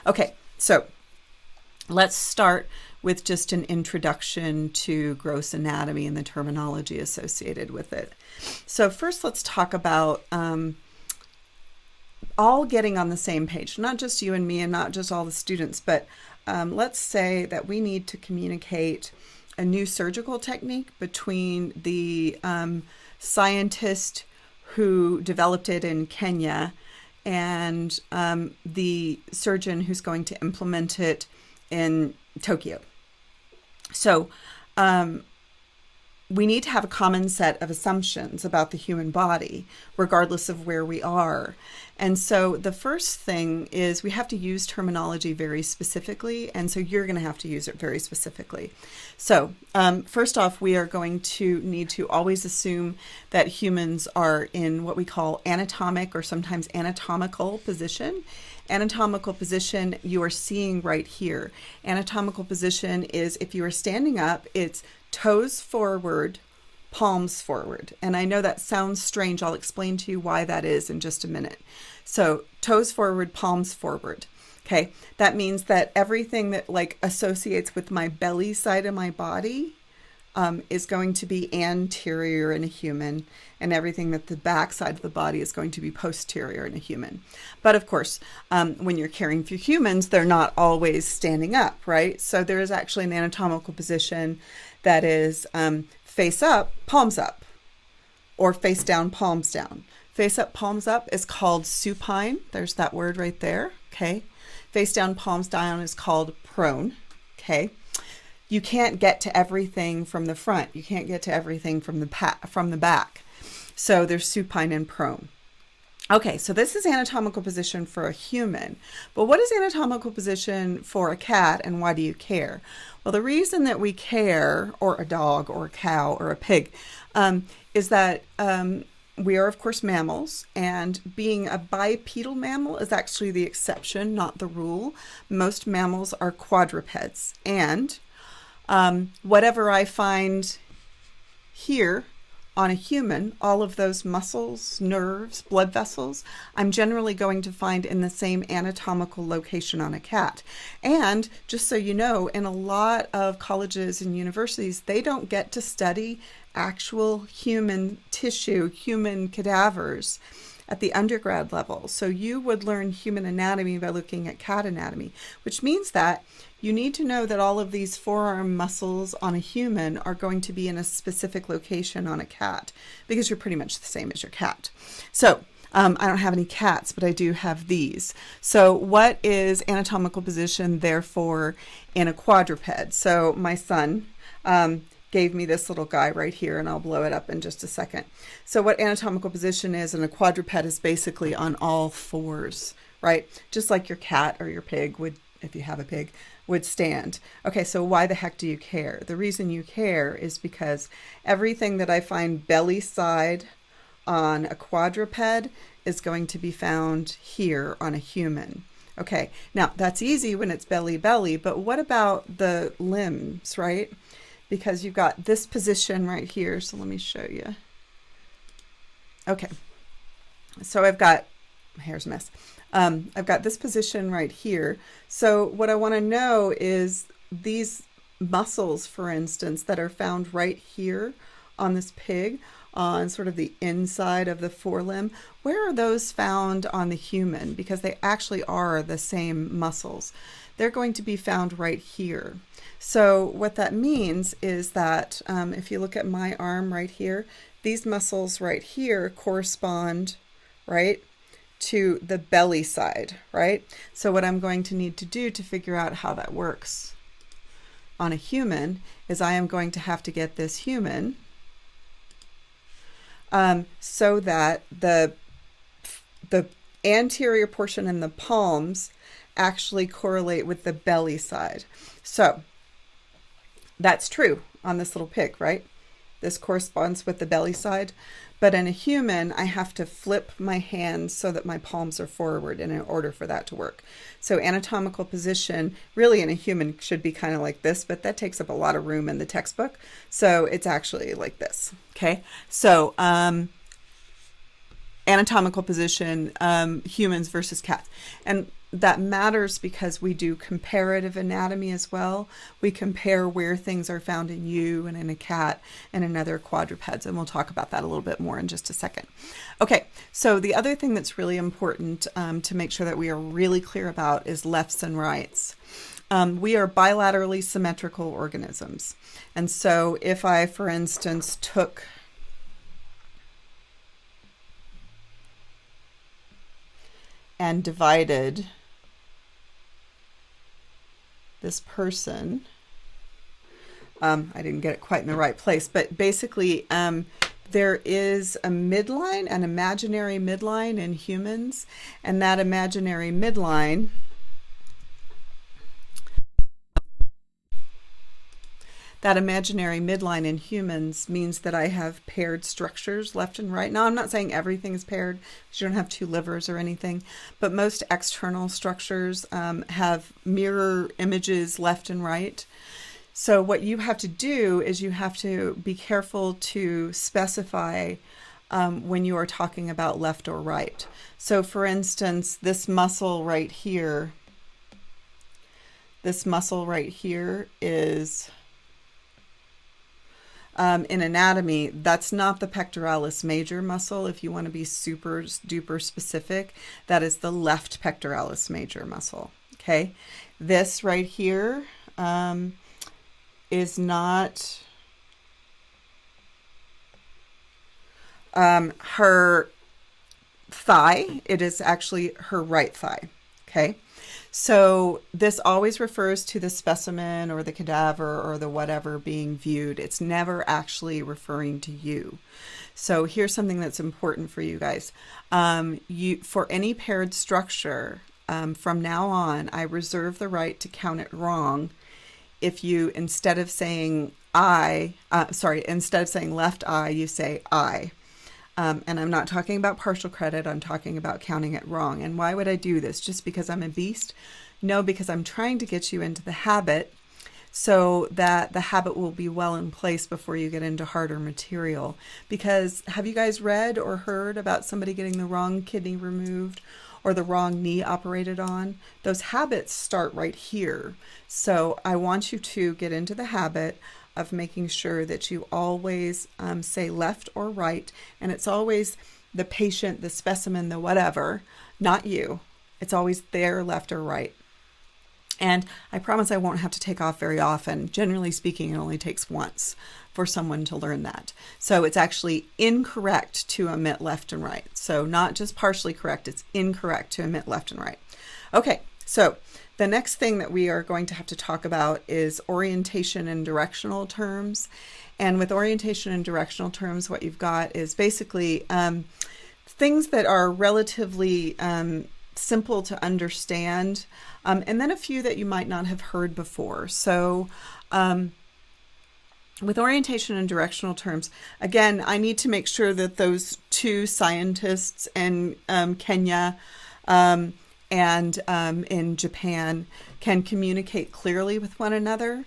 Okay, so let's start with just an introduction to gross anatomy and the terminology associated with it. So first let's talk about all getting on the same page, not just you and me and not just all the students, but let's say that we need to communicate a new surgical technique between the scientist who developed it in Kenya and the surgeon who's going to implement it in Tokyo. So we need to have a common set of assumptions about the human body, regardless of where we are. And so the first thing is we have to use terminology very specifically, and so you're going to have to use it very specifically. So first off, we are going to need to always assume that humans are in what we call anatomic or sometimes anatomical position. Anatomical position you are seeing right here. Anatomical position is if you are standing up, it's toes forward, palms forward. And I know that sounds strange. I'll explain to you why that is in just a minute. So toes forward, palms forward. Okay, that means that everything that like associates with my belly side of my body is going to be anterior in a human, and everything that the back side of the body is going to be posterior in a human. But of course, when you're caring for humans, they're not always standing up, right? So there is actually an anatomical position that is face up, palms up, or face down, palms down. Face up, palms up is called supine. There's that word right there, okay? Face down, palms down is called prone, okay? You can't get to everything from the front. You can't get to everything from the back. So there's supine and prone. Okay, so this is anatomical position for a human. But what is anatomical position for a cat, and why do you care? Well, the reason that we care, or a dog, or a cow, or a pig, is that we are, of course, mammals, and being a bipedal mammal is actually the exception, not the rule. Most mammals are quadrupeds, and whatever I find here on a human, all of those muscles, nerves, blood vessels, I'm generally going to find in the same anatomical location on a cat. And just so you know, in a lot of colleges and universities, they don't get to study actual human tissue, human cadavers at the undergrad level. So you would learn human anatomy by looking at cat anatomy, which means that you need to know that all of these forearm muscles on a human are going to be in a specific location on a cat, because you're pretty much the same as your cat. So I don't have any cats, but I do have these. So what is anatomical position, therefore, in a quadruped? So my son gave me this little guy right here, and I'll blow it up in just a second. So what anatomical position is in a quadruped is basically on all fours, right? Just like your cat or your pig would, if you have a pig, would stand. Okay, so why the heck do you care? The reason you care is because everything that I find belly side on a quadruped is going to be found here on a human. Okay, now that's easy when it's belly, but what about the limbs, right? Because you've got this position right here. So let me show you. Okay. So I've got, my hair's a mess. I've got this position right here. So what I want to know is these muscles, for instance, that are found right here on this pig, on sort of the inside of the forelimb, where are those found on the human? Because they actually are the same muscles. They're going to be found right here. So what that means is that if you look at my arm right here, these muscles right here correspond, right, to the belly side, right? So what I'm going to need to do to figure out how that works on a human is I am going to have to get this human so that the anterior portion and the palms actually correlate with the belly side. So that's true on this little pig, right? This corresponds with the belly side. But in a human, I have to flip my hands so that my palms are forward in order for that to work. So anatomical position really in a human should be kind of like this, but that takes up a lot of room in the textbook. So it's actually like this, okay? So anatomical position, humans versus cats. And that matters because we do comparative anatomy as well. We compare where things are found in you and in a cat and in other quadrupeds, and we'll talk about that a little bit more in just a second. Okay, so the other thing that's really important to make sure that we are really clear about is lefts and rights. We are bilaterally symmetrical organisms. And so if I, for instance, took and divided this person, I didn't get it quite in the right place, but basically there is a midline, an imaginary midline in humans, and that imaginary midline in humans means that I have paired structures left and right. Now, I'm not saying everything is paired because you don't have two livers or anything, but most external structures have mirror images left and right. So what you have to do is you have to be careful to specify when you are talking about left or right. So for instance, this muscle right here is in anatomy, that's not the pectoralis major muscle. If you want to be super duper specific, that is the left pectoralis major muscle. Okay, this right here is not her thigh. It is actually her right thigh. Okay. So this always refers to the specimen or the cadaver or the whatever being viewed. It's never actually referring to you. So here's something that's important for you guys. For any paired structure, from now on, I reserve the right to count it wrong if you, instead of saying left eye, you say I. And I'm not talking about partial credit, I'm talking about counting it wrong. And why would I do this? Just because I'm a beast? No, because I'm trying to get you into the habit so that the habit will be well in place before you get into harder material. Because have you guys read or heard about somebody getting the wrong kidney removed or the wrong knee operated on? Those habits start right here. So I want you to get into the habit of making sure that you always say left or right, and it's always the patient, the specimen, the whatever, not you. It's always their left or right. And I promise I won't have to take off very often. Generally speaking, it only takes once for someone to learn that. So it's actually incorrect to omit left and right. So not just partially correct, it's incorrect to omit left and right. Okay, so the next thing that we are going to have to talk about is orientation and directional terms. And with orientation and directional terms, what you've got is basically things that are relatively simple to understand, and then a few that you might not have heard before. So with orientation and directional terms, again, I need to make sure that those two scientists in Kenya and in Japan can communicate clearly with one another.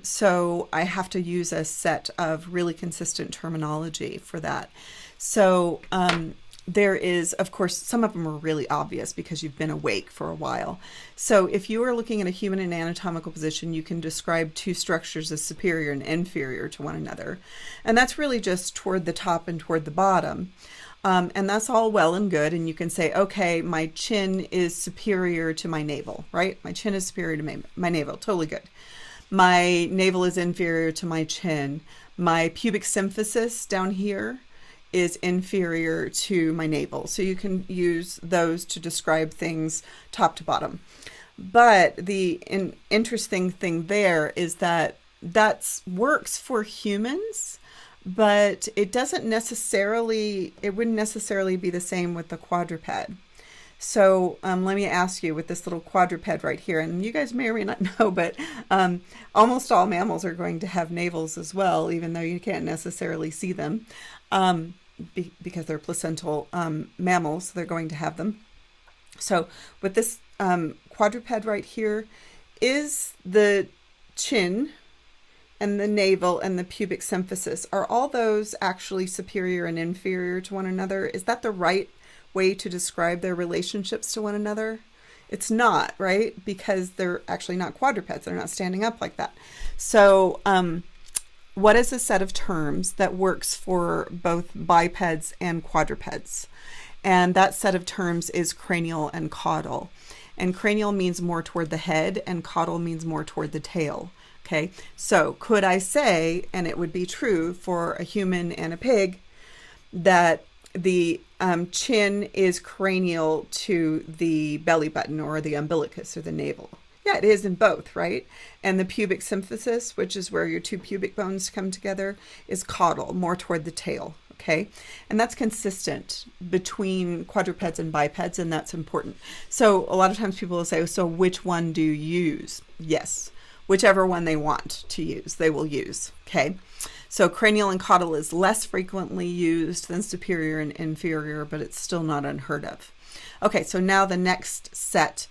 So I have to use a set of really consistent terminology for that. So there is, of course, some of them are really obvious because you've been awake for a while. So if you are looking at a human in anatomical position, you can describe two structures as superior and inferior to one another. And that's really just toward the top and toward the bottom. And that's all well and good. And you can say, okay, my chin is superior to my navel, right? My chin is superior to my navel. Totally good. My navel is inferior to my chin. My pubic symphysis down here is inferior to my navel. So you can use those to describe things top to bottom. But the interesting thing there is that works for humans, but it wouldn't necessarily be the same with the quadruped. So let me ask you, with this little quadruped right here, and you guys may or may not know, but almost all mammals are going to have navels as well, even though you can't necessarily see them. Because they're placental mammals, they're going to have them. So with this quadruped right here, is the chin and the navel and the pubic symphysis, are all those actually superior and inferior to one another? Is that the right way to describe their relationships to one another? It's not, right? Because they're actually not quadrupeds. They're not standing up like that. So what is a set of terms that works for both bipeds and quadrupeds? And that set of terms is cranial and caudal. And cranial means more toward the head, and caudal means more toward the tail. Okay, so could I say, and it would be true for a human and a pig, that the chin is cranial to the belly button or the umbilicus or the navel? Yeah, it is in both, right? And the pubic symphysis, which is where your two pubic bones come together, is caudal, more toward the tail. Okay, and that's consistent between quadrupeds and bipeds, and that's important. So a lot of times people will say, so which one do you use? Yes, whichever one they want to use, they will use. Okay, so cranial and caudal is less frequently used than superior and inferior, but it's still not unheard of. Okay, so now the next set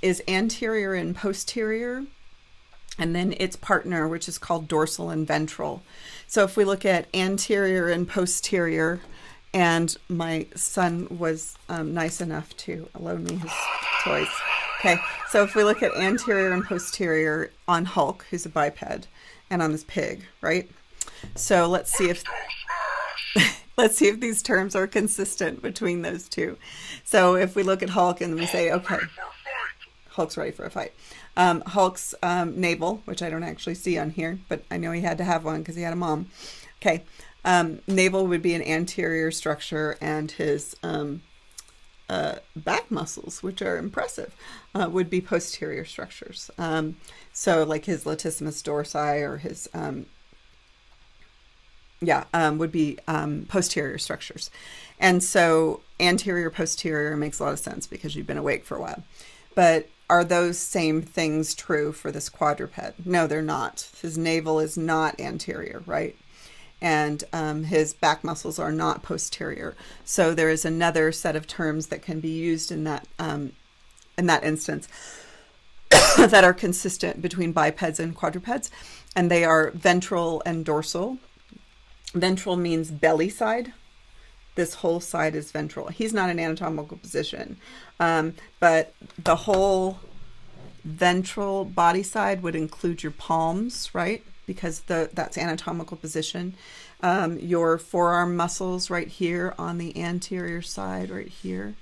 is anterior and posterior, and then its partner, which is called dorsal and ventral. So if we look at anterior and posterior, and my son was nice enough to loan me his toys. Okay, so if we look at anterior and posterior on Hulk, who's a biped, and on this pig, right? So let's see if these terms are consistent between those two. So if we look at Hulk and we say, okay, Hulk's ready for a fight. Hulk's navel, which I don't actually see on here, but I know he had to have one because he had a mom. Okay, navel would be an anterior structure, and his back muscles, which are impressive, would be posterior structures. So like his latissimus dorsi or his, would be posterior structures. And so anterior, posterior makes a lot of sense because you've been awake for a while. But are those same things true for this quadruped? No, they're not. His navel is not anterior, right? And his back muscles are not posterior. So there is another set of terms that can be used in that instance that are consistent between bipeds and quadrupeds, and they are ventral and dorsal. Ventral means belly side. This whole side is ventral. He's not in anatomical position, but the whole ventral body side would include your palms, right? Because that's anatomical position. Your forearm muscles right here on the anterior side, right here.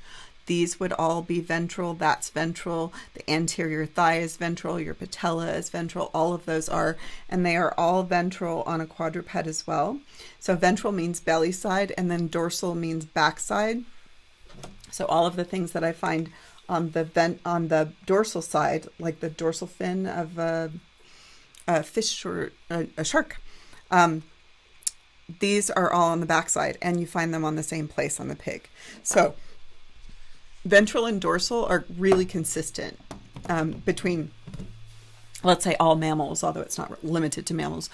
These would all be ventral. That's ventral. The anterior thigh is ventral. Your patella is ventral. All of those are, and they are all ventral on a quadruped as well. So ventral means belly side, and then dorsal means backside. So all of the things that I find on the dorsal side, like the dorsal fin of a fish or a shark, these are all on the backside, and you find them on the same place on the pig. So ventral and dorsal are really consistent between, let's say, all mammals, although it's not limited to mammals.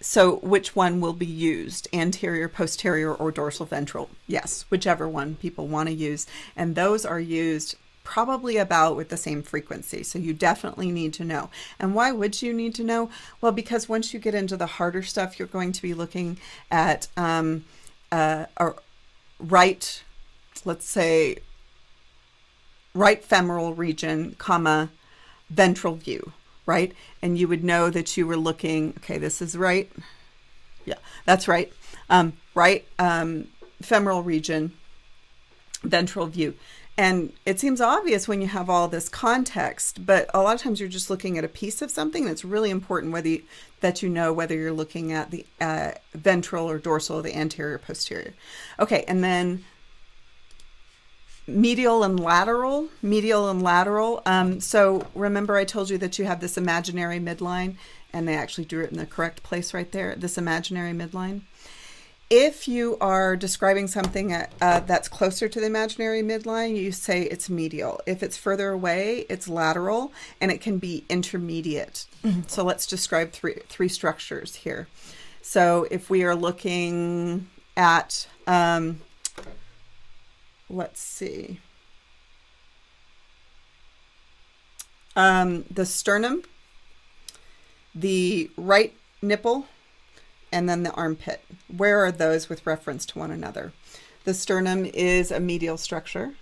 So which one will be used? Anterior, posterior, or dorsal ventral? Yes, whichever one people want to use. And those are used probably about with the same frequency. So you definitely need to know. And why would you need to know? Well, because once you get into the harder stuff, you're going to be looking at right, let's say, right femoral region, comma, ventral view, right? And you would know that you were looking, okay, this is right. Yeah, that's right. Right femoral region, ventral view. And it seems obvious when you have all this context, but a lot of times you're just looking at a piece of something that's really important that you know whether you're looking at the ventral or dorsal, the anterior, posterior. Okay, and then medial and lateral. So remember I told you that you have this imaginary midline, and they actually drew it in the correct place right there, this imaginary midline. If you are describing something that's closer to the imaginary midline, you say it's medial. If it's further away, it's lateral, and it can be intermediate. So let's describe three structures here. So if we are looking at, let's see, the sternum, the right nipple and then the armpit. Where are those with reference to one another? The sternum is a medial structure.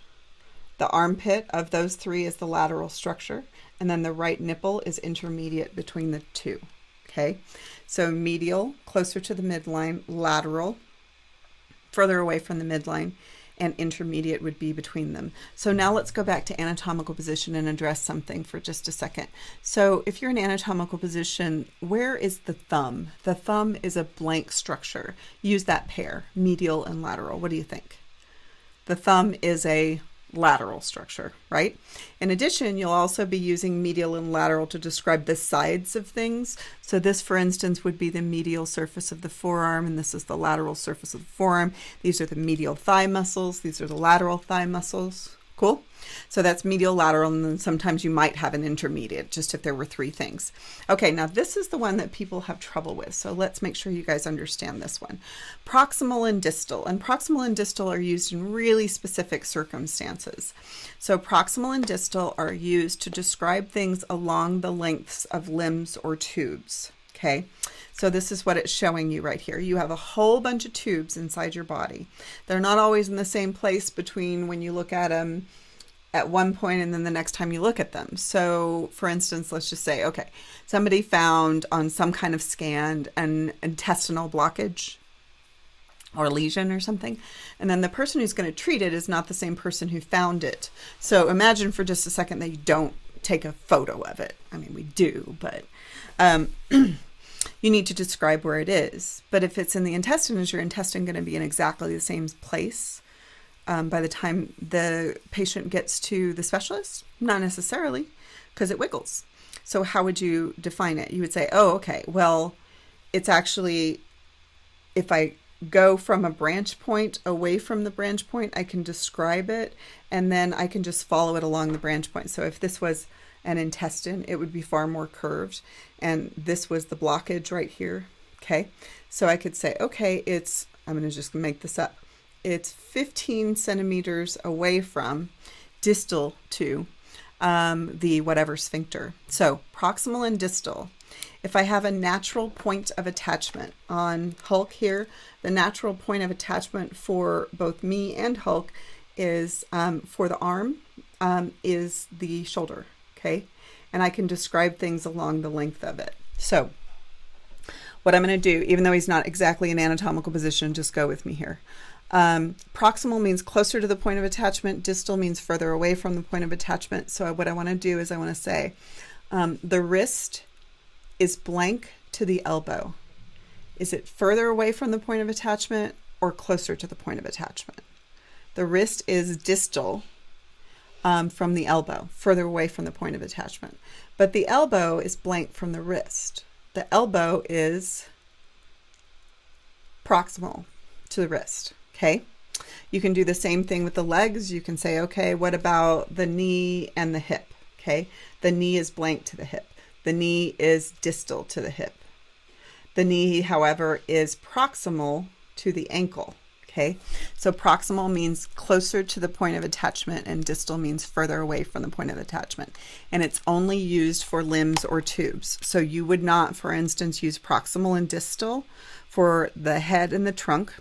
The armpit of those three is the lateral structure. And then the right nipple is intermediate between the two. Okay, so medial, closer to the midline, lateral, further away from the midline, and intermediate would be between them. So now let's go back to anatomical position and address something for just a second. So if you're in anatomical position, where is the thumb? The thumb is a blank structure. Use that pair, medial and lateral. What do you think? The thumb is a lateral structure, right? In addition, you'll also be using medial and lateral to describe the sides of things. So this, for instance, would be the medial surface of the forearm, and this is the lateral surface of the forearm. These are the medial thigh muscles. These are the lateral thigh muscles. Cool? So that's medial, lateral, and then sometimes you might have an intermediate, just if there were three things. Okay, now this is the one that people have trouble with, so let's make sure you guys understand this one. Proximal and distal. And proximal and distal are used in really specific circumstances. So proximal and distal are used to describe things along the lengths of limbs or tubes. Okay, so this is what it's showing you right here. You have a whole bunch of tubes inside your body. They're not always in the same place between when you look at them at one point and then the next time you look at them. So for instance, let's just say, okay, somebody found on some kind of scan an intestinal blockage or lesion or something, and then the person who's going to treat it is not the same person who found it. So imagine for just a second that you don't take a photo of it. I mean, we do, but you need to describe where it is. But if it's in the intestine, is your intestine going to be in exactly the same place by the time the patient gets to the specialist? Not necessarily, because it wiggles. So how would you define it? You would say, oh, okay, well, it's actually, if I go from a branch point away from the branch point, I can describe it, and then I can just follow it along the branch point. So if this was an intestine, it would be far more curved, and this was the blockage right here. Okay, so I could say, okay, it's, I'm going to just make this up, it's 15 centimeters away from, distal to the whatever sphincter. So proximal and distal. If I have a natural point of attachment on Hulk here, the natural point of attachment for both me and Hulk is, for the arm, is the shoulder, okay? And I can describe things along the length of it. So what I'm going to do, even though he's not exactly in anatomical position, just go with me here. Proximal means closer to the point of attachment. Distal means further away from the point of attachment. So what I want to do is I want to say the wrist is blank to the elbow. Is it further away from the point of attachment or closer to the point of attachment? The wrist is distal from the elbow, further away from the point of attachment. But the elbow is blank from the wrist. The elbow is proximal to the wrist, okay? You can do the same thing with the legs. You can say, okay, what about the knee and the hip, okay? The knee is blank to the hip. The knee is distal to the hip. The knee, however, is proximal to the ankle, okay? So proximal means closer to the point of attachment, and distal means further away from the point of attachment. And it's only used for limbs or tubes. So you would not, for instance, use proximal and distal for the head and the trunk.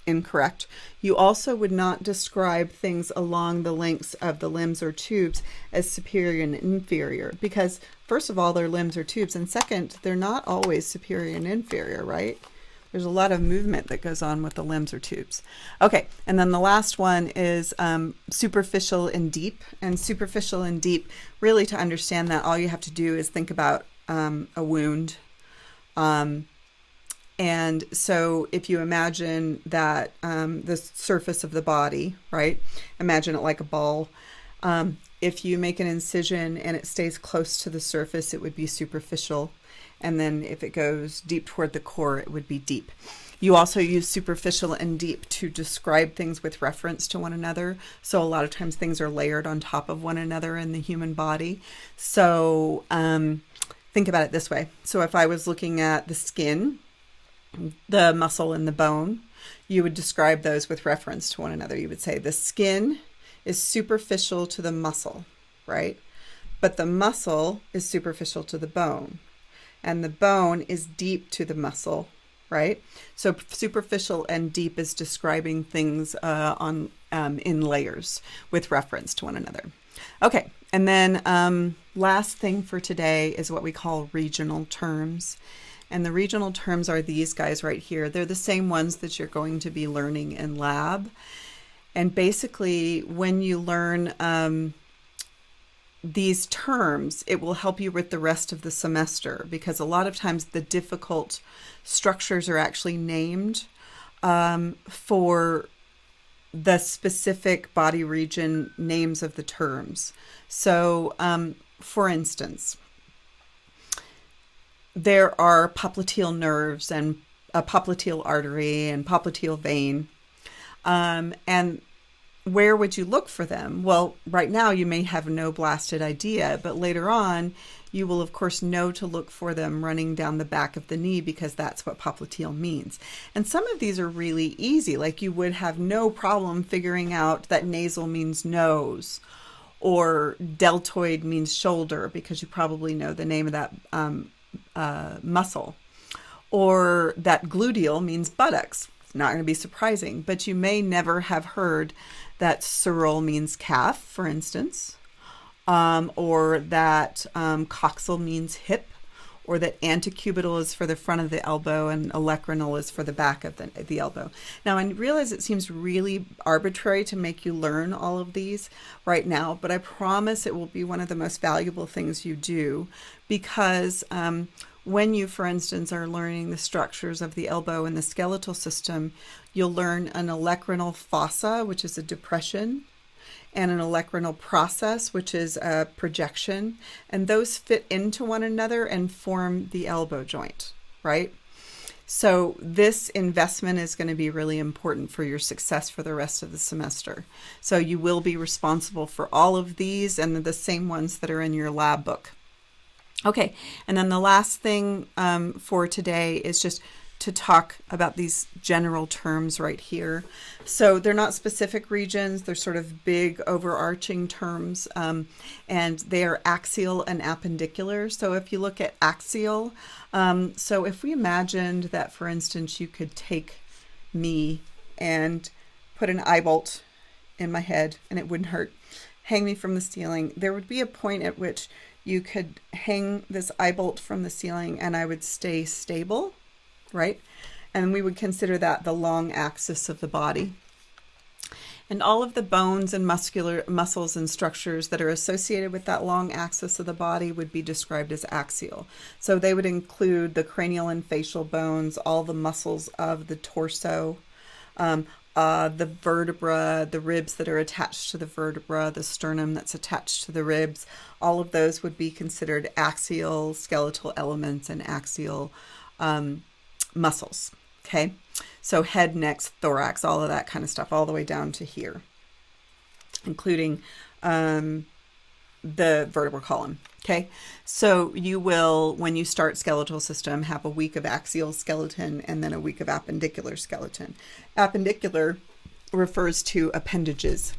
Incorrect. You also would not describe things along the lengths of the limbs or tubes as superior and inferior, because first of all, they're limbs or tubes, and second, they're not always superior and inferior, right? There's a lot of movement that goes on with the limbs or tubes. Okay, and then the last one is superficial and deep. And superficial and deep, really to understand that, all you have to do is think about a wound. And so if you imagine that the surface of the body, right? Imagine it like a ball. If you make an incision and it stays close to the surface, it would be superficial. And then if it goes deep toward the core, it would be deep. You also use superficial and deep to describe things with reference to one another. So a lot of times things are layered on top of one another in the human body. So think about it this way. So if I was looking at the skin, the muscle and the bone, you would describe those with reference to one another. You would say the skin is superficial to the muscle, right? But the muscle is superficial to the bone. and the bone is deep to the muscle, right? So superficial and deep is describing things in layers with reference to one another. Okay, and then last thing for today is what we call regional terms. And the regional terms are these guys right here. They're the same ones that you're going to be learning in lab. And basically, when you learn these terms, it will help you with the rest of the semester, because a lot of times the difficult structures are actually named for the specific body region names of the terms. So, for instance, there are popliteal nerves and a popliteal artery and popliteal vein. And where would you look for them? Well, right now you may have no blasted idea, but later on you will of course know to look for them running down the back of the knee, because that's what popliteal means. And some of these are really easy, like you would have no problem figuring out that nasal means nose, or deltoid means shoulder, because you probably know the name of that muscle, or that gluteal means buttocks. It's not going to be surprising, but you may never have heard that sural means calf, for instance, or that coxal means hip, or that antecubital is for the front of the elbow and olecramal is for the back of the elbow. Now, I realize it seems really arbitrary to make you learn all of these right now, but I promise it will be one of the most valuable things you do, because when you, for instance, are learning the structures of the elbow and the skeletal system, you'll learn an olecramal fossa, which is a depression, and an olecramal process, which is a projection, and those fit into one another and form the elbow joint, right? So this investment is going to be really important for your success for the rest of the semester. So you will be responsible for all of these and the same ones that are in your lab book. Okay, and then the last thing for today is just to talk about these general terms right here. So they're not specific regions, they're sort of big overarching terms, and they are axial and appendicular. So if you look at axial, so if we imagined that, for instance, you could take me and put an eye bolt in my head and it wouldn't hurt, hang me from the ceiling, there would be a point at which you could hang this eye bolt from the ceiling and I would stay stable, right? And we would consider that the long axis of the body. And all of the bones and muscles and structures that are associated with that long axis of the body would be described as axial. So they would include the cranial and facial bones, all the muscles of the torso, the vertebra, the ribs that are attached to the vertebra, the sternum that's attached to the ribs. All of those would be considered axial skeletal elements and axial muscles. Okay, so head, neck, thorax, all of that kind of stuff, all the way down to here, including the vertebral column. Okay, so you will, when you start skeletal system, have a week of axial skeleton and then a week of appendicular skeleton. Appendicular refers to appendages.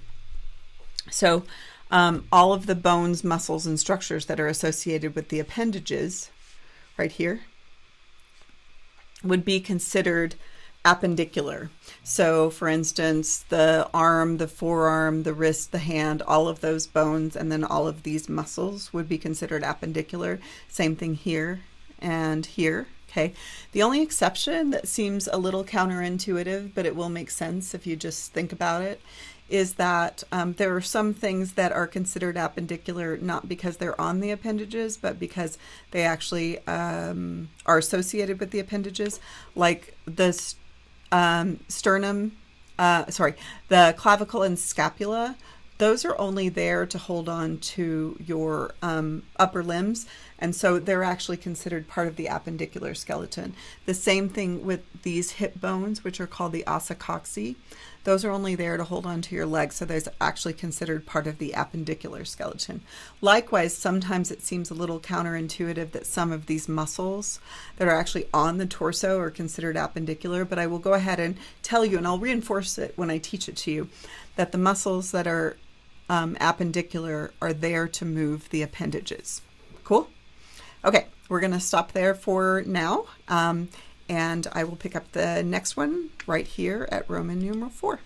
So all of the bones, muscles, and structures that are associated with the appendages right here would be considered appendicular. So for instance, the arm, the forearm, the wrist, the hand, all of those bones, and then all of these muscles would be considered appendicular. Same thing here and here. Okay. The only exception that seems a little counterintuitive, but it will make sense if you just think about it, is that there are some things that are considered appendicular not because they're on the appendages, but because they actually are associated with the appendages, like the the clavicle and scapula. Those are only there to hold on to your upper limbs, and so they're actually considered part of the appendicular skeleton. The same thing with these hip bones, which are called the ossa cocci. Those are only there to hold on to your legs, so they're actually considered part of the appendicular skeleton. Likewise, sometimes it seems a little counterintuitive that some of these muscles that are actually on the torso are considered appendicular, but I will go ahead and tell you, and I'll reinforce it when I teach it to you, that the muscles that are appendicular are there to move the appendages. Cool? Okay, we're going to stop there for now, and I will pick up the next one right here at Roman numeral 4.